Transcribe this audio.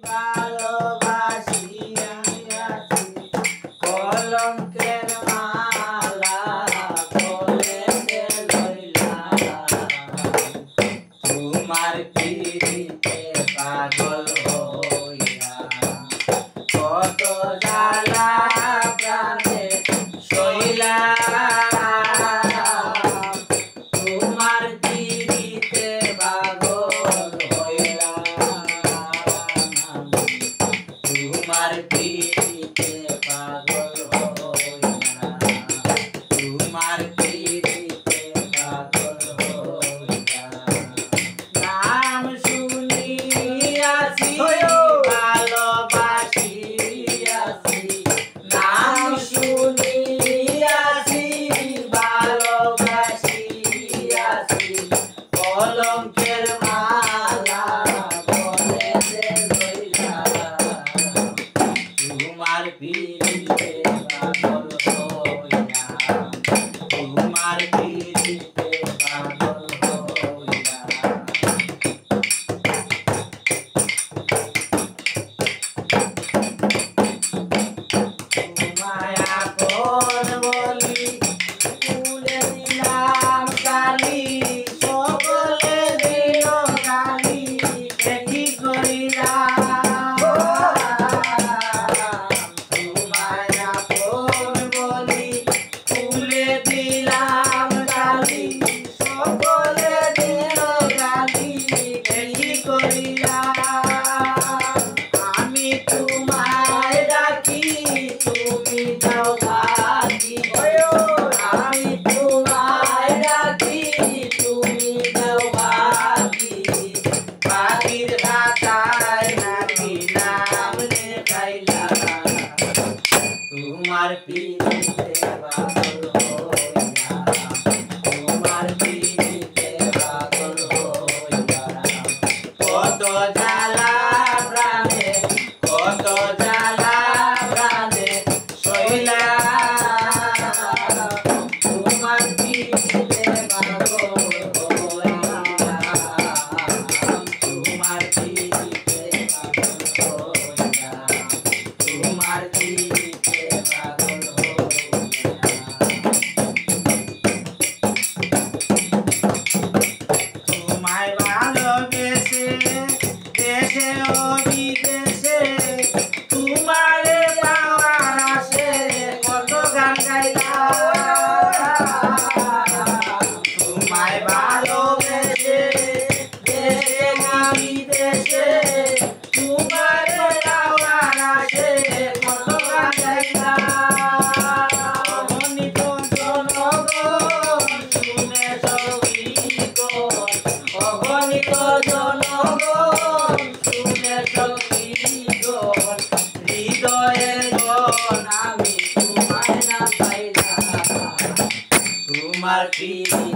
ভালোবাসিয়া আছি কলঙ্কের মালা গলেতে লইলাম তোমার পিরিতে পাগল হইয়া কত জ্বালা প্রাণে সইলাম তোমার পিরিতে পাগল হইলাম তোমার পিরিতে পাগল হইলাম তোমার পিরিতে পাগল হইলাম নাম শুনিয়াছি ভালোবাসিয়াছি নাম শুনিয়াছি ভালোবাসিয়াছি কলঙ্কের মালা গলেতে লইলাম তোমার পিরিতে পাগল হইলাম তোমার পিরিতে পাগল হইলাম তোমায় আপন বলি তুলে দিলাম গালি সকলে দিল গালি কি করিলাম তোমায় আপন বলি তুলে দিলাম গালি সকলে দিল গালি কি করিলাম আমি তোমায় ডাকি তুমি যাও ভাগি আমি তোমায় ডাকি তুমি যাও ভাগি পাখির খাতায় নাকি নাম লেখাইলাম তোমার পিরিতে পাগল হইলাম তোমার পিরিতে পাগল হইলাম কত জ্বালা প্রাণে কত জ্বালা প্রাণে সইলাম তোমার পিরিতে পাগল হইলাম তোমার পিরিতে পাগল হইলাম তোমার পিরিতে পাগল হইলাম তোমায় ভালোবেসে দেশে ও বিদেশে তোমারে পাওয়ার আশে কত গান গাইলাম তোমায় ভালোবেসে দেশে না বিদেশে তোমারে পাওয়ার আশে কত গান গাইলাম অগণিত জনগণ শুনে সঙ্গীত অগণিত জনগণ শুনে সঙ্গীত হৃদয়ের গণ আমি তোমায় না পাইলাম তোমার প্রিয়